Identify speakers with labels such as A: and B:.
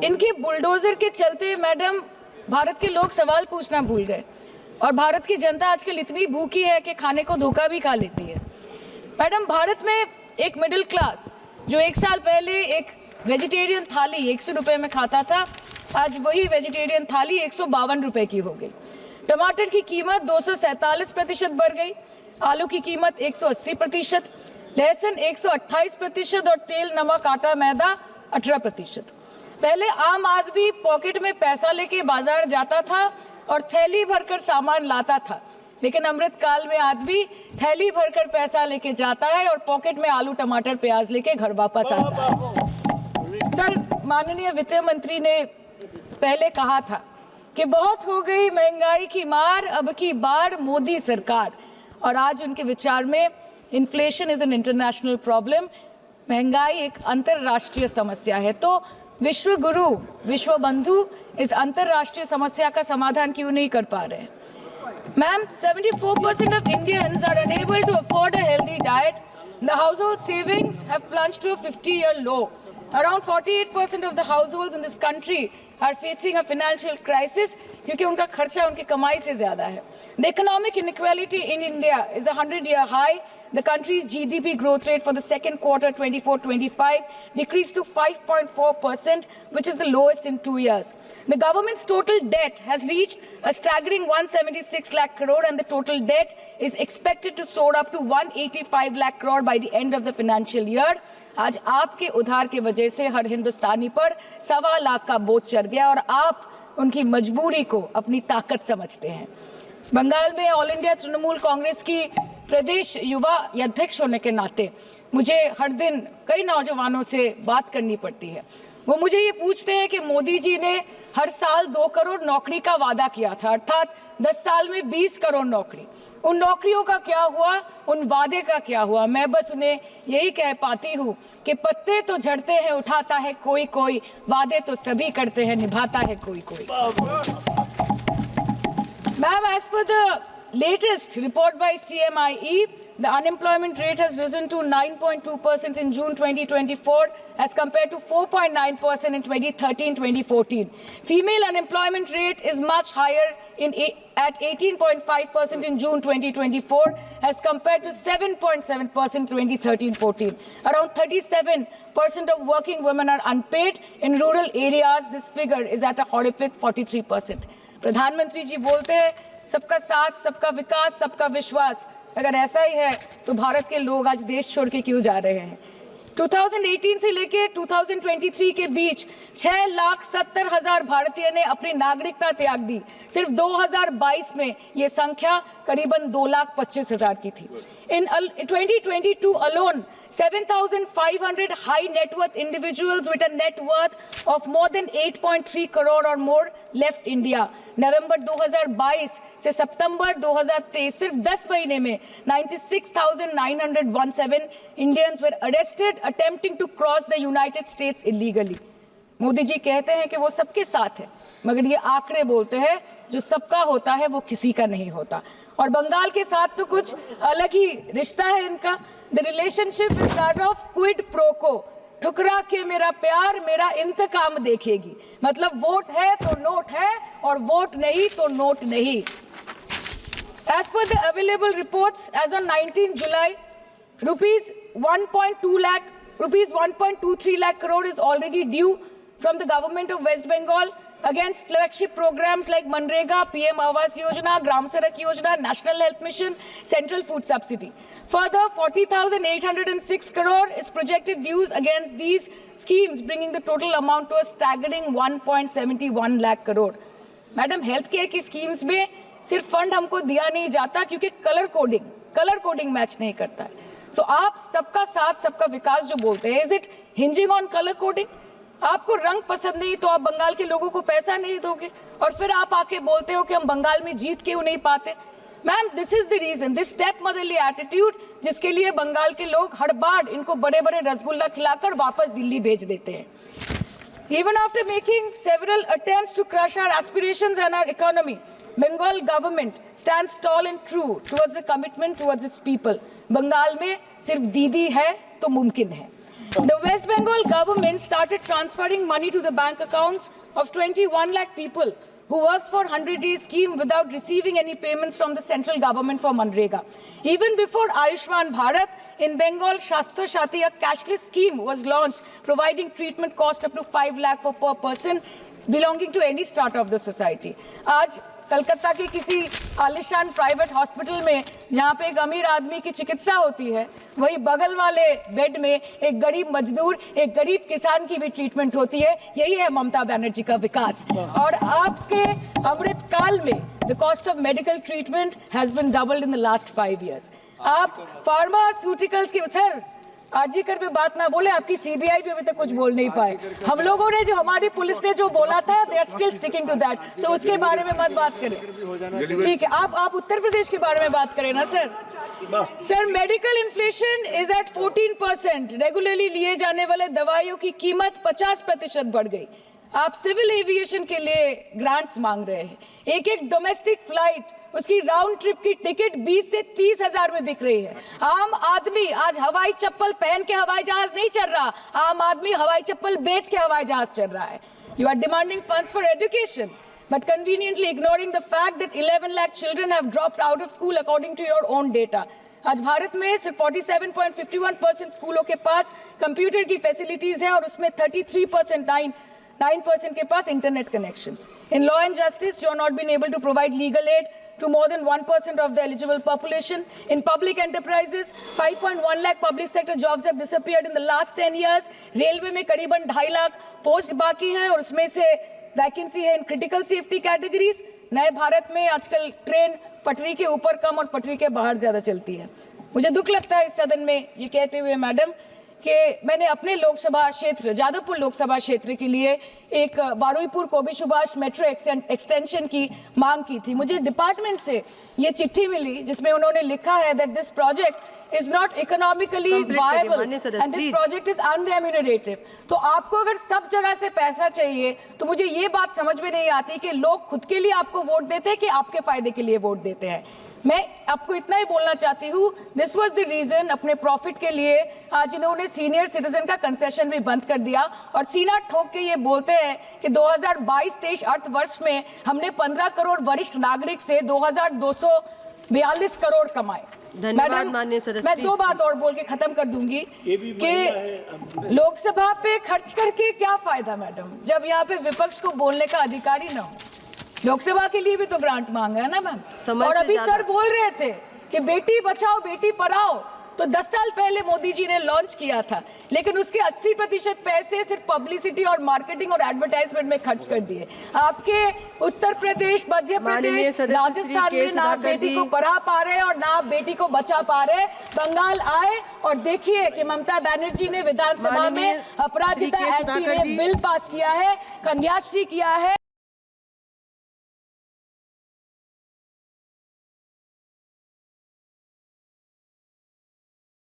A: इनके बुलडोजर के चलते मैडम भारत के लोग सवाल पूछना भूल गए और भारत की जनता आजकल इतनी भूखी है कि खाने को धोखा भी खा लेती है। मैडम भारत में एक मिडिल क्लास जो एक साल पहले एक वेजिटेरियन थाली 100 रुपये में खाता था, आज वही वेजिटेरियन थाली 152 रुपये की हो गई। टमाटर की कीमत 247% बढ़ गई, आलू की कीमत 180%, लहसुन 128% और तेल नमक आटा मैदा 18%। पहले आम आदमी पॉकेट में पैसा लेके बाजार जाता था और थैली भरकर सामान लाता था, लेकिन अमृत काल में आदमी थैली भरकर पैसा लेके जाता है और पॉकेट में आलू टमाटर प्याज लेके घर वापस आता है। सर, माननीय वित्त मंत्री ने पहले कहा था कि बहुत हो गई महंगाई की मार, अब की बार मोदी सरकार, और आज उनके विचार में inflation is an international problem, महंगाई एक अंतर्राष्ट्रीय समस्या है। तो विश्व गुरु विश्व बंधु इस अंतर्राष्ट्रीय समस्या का समाधान क्यों नहीं कर पा रहे हैं? Ma'am, 74% of Indians are unable to afford a healthy diet. The household savings have plunged to a 50-year low. Around 48% of the households in this country are facing a financial crisis क्योंकि उनका खर्चा उनकी कमाई से ज़्यादा है. The economic inequality in India is a 100-year high. The country's GDP growth rate for the second quarter 24-25 decreased to 5.4%, which is the lowest in 2 years. The government's total debt has reached a staggering 176 lakh crore, and the total debt is expected to soar up to 185 lakh crore by the end of the financial year. आज आपके उधार की वजह से हर हिंदुस्तानी पर 1.25 लाख का बोझ चढ़ गया और आप उनकी मजबूरी को अपनी ताकत समझते हैं। बंगाल में ऑल इंडिया तृणमूल कांग्रेस की प्रदेश युवा अध्यक्ष होने के नाते मुझे हर दिन कई नौजवानों से बात करनी पड़ती है। वो मुझे ये पूछते हैं कि मोदी जी ने हर साल 2 करोड़ नौकरी का वादा किया था, अर्थात 10 साल में 20 करोड़ नौकरी। उन नौकरियों का क्या हुआ, उन वादे का क्या हुआ? मैं बस उन्हें यही कह पाती हूँ कि पत्ते तो झड़ते हैं, उठाता है कोई कोई, वादे तो सभी करते हैं, निभाता है कोई कोई। Ma'am, as per the latest report by CMIE, the unemployment rate has risen to 9.2% in June 2024 as compared to 4.9% in 2013-2014. Female unemployment rate is much higher at 18.5% in June 2024 as compared to 7.7% 2013-14. Around 37% of working women are unpaid. In rural areas, this figure is at a horrific 43%. प्रधानमंत्री जी बोलते हैं सबका साथ, सबका विकास, सबका विश्वास। अगर ऐसा ही है तो भारत के लोग आज देश छोड़ के क्यों जा रहे हैं? 2018 से लेके 2023 के बीच 6,70,000 भारतीय ने अपनी नागरिकता त्याग दी। सिर्फ 2022 में ये संख्या करीबन 2,25,000 की थी। In 2022 alone, 7,500 high net worth individuals with a net worth of more than 8.3 crore or more left India. नवंबर 2022 से सितंबर 2023 सिर्फ 10 महीने में 96,917 Indians were arrested attempting to cross the United States illegally. Modi ji कहते हैं कि वो सबके साथ है, मगर ये आंकड़े बोलते हैं जो सबका होता है वो किसी का नहीं होता। और बंगाल के साथ तो कुछ अलग ही रिश्ता है इनका। The relationship is that of quid pro quo. ठुकरा के मेरा प्यार मेरा इंतकाम देखेगी। मतलब वोट है तो नोट है और वोट नहीं तो नोट नहीं। As per the available reports, as on 19 July, rupees 1.23 lakh crore is already due from the government of West Bengal against flagship programs like Manrega, PM Awas Yojana, Gram Sadak Yojana, National Health Mission, Central Food Subsidy. Further, 40,806 crore is projected dues against these schemes, bringing the total amount to a staggering 1.71 lakh crore. Madam, health care की schemes में सिर्फ fund हमको दिया नहीं जाता क्योंकि colour coding match नहीं करता है। सो आप सबका साथ सबका विकास जो बोलते हैं, is it hinging on colour coding? आपको रंग पसंद नहीं तो आप बंगाल के लोगों को पैसा नहीं दोगे और फिर आप आके बोलते हो कि हम बंगाल में जीत क्यों नहीं पाते। Ma'am, this is the reason, this step motherly attitude, जिसके लिए बंगाल के लोग हर बार इनको बड़े बड़े रसगुल्ला खिलाकर वापस दिल्ली भेज देते हैं। Even after making several attempts to crush our aspirations and our economy, Bengal government stands tall and true towards the commitment towards its people. Bengal में सिर्फ दीदी है तो मुमकिन है। The West Bengal government started transferring money to the bank accounts of 21 lakh people who worked for 100-day scheme without receiving any payments from the central government for Manrega. Even before Ayushman Bharat, in Bengal, Shastra Shati, a cashless scheme was launched, providing treatment cost up to 5 lakh for per person belonging to any strata of the society. आज कलकत्ता के किसी आलिशान private hospital में जहाँ पे एक अमीर आदमी की चिकित्सा होती है, वही बगल वाले बेड में एक गरीब मजदूर, एक गरीब किसान की भी ट्रीटमेंट होती है। यही है ममता बनर्जी का विकास। और आपके अमृत काल में the cost of medical treatment has been doubled in the last 5 years। आप फार्मास्यूटिकल्स की सर आरजीकर पे बात ना बोले, आपकी सीबीआई पे अभी तक कुछ बोल नहीं पाए। हम लोगों ने जो, हमारी पुलिस ने जो बोला था, they are still sticking to that. So उसके बारे में मत बात करें, ठीक है? आप उत्तर प्रदेश के बारे में बात करें ना sir. Sir, medical inflation is at 14%। Regularly लिए जाने वाले दवाइयों की कीमत 50% बढ़ गई। आप सिविल एविएशन के लिए ग्रांट्स मांग रहे हैं। एक डोमेस्टिक फ्लाइट, उसकी राउंड ट्रिप की टिकट 20 से 30 हजार में बिक रही है। आम आदमी आज हवाई चप्पल पहन के हवाई जहाज नहीं चल रहा, आम आदमी हवाई चप्पल बेच के हवाई जहाज चल रहा है। You are demanding funds for education, but conveniently ignoring the fact that 11 lakh children have dropped out of school according to your own data. आज भारत में सिर्फ 47.51% स्कूलों के पास कंप्यूटर की फैसिलिटीज है और उसमें 9% के पास internet connection. In law and justice, you are not been able to provide legal aid to more than 1% of the eligible population. In public enterprises, 5.1 lakh public sector jobs have disappeared in the last 10 years. Railway में करीबन 2.5 lakh post बाकी हैं और उसमें से vacancy है in critical safety categories. नए भारत में आजकल ट्रेन पटरी के ऊपर कम और पटरी के बाहर ज्यादा चलती है। मुझे दुख लगता है इस सदन में ये कहते हुए मैडम कि मैंने अपने लोकसभा क्षेत्र जादवपुर लोकसभा क्षेत्र के लिए एक बारुईपुर कोबी सुभाष मेट्रो एक्सटेंशन की मांग की थी। मुझे डिपार्टमेंट से ये चिट्ठी मिली जिसमें उन्होंने लिखा है that this project is not economically viable and this project is unremunerative. तो आपको अगर सब जगह से पैसा चाहिए तो मुझे ये बात समझ में नहीं आती कि लोग खुद के लिए आपको वोट देते हैं कि आपके फायदे के लिए वोट देते हैं। मैं आपको इतना ही बोलना चाहती हूँ, दिस वाज द रीजन अपने प्रॉफिट के लिए आज इन्होंने सीनियर सिटीजन का कंसेशन भी बंद कर दिया और सीना ठोक के ये बोलते हैं कि 2022-23 अर्थ वर्ष में हमने 15 करोड़ वरिष्ठ नागरिक से 2242 करोड़ कमाए।
B: धन्यवाद माननीय सदस्य।
A: मैं 2 बात और बोल के खत्म कर दूंगी कि लोकसभा पे खर्च करके क्या फायदा मैडम, जब यहाँ पे विपक्ष को बोलने का अधिकार ही ना हो। लोकसभा के लिए भी तो ग्रांट मांगा है ना मैम। और अभी सर बोल रहे थे कि बेटी बचाओ बेटी पढ़ाओ, तो 10 साल पहले मोदी जी ने लॉन्च किया था, लेकिन उसके 80% पैसे सिर्फ पब्लिसिटी और मार्केटिंग और एडवर्टाइजमेंट में खर्च कर दिए। आपके उत्तर प्रदेश, मध्य प्रदेश, राजस्थान में ना बेटी को पढ़ा पा रहे और ना बेटी को बचा पा रहे। बंगाल आए और देखिए कि ममता बनर्जी ने विधानसभा में अपराजिता एक्ट में बिल पास किया है, कन्याश्री किया है।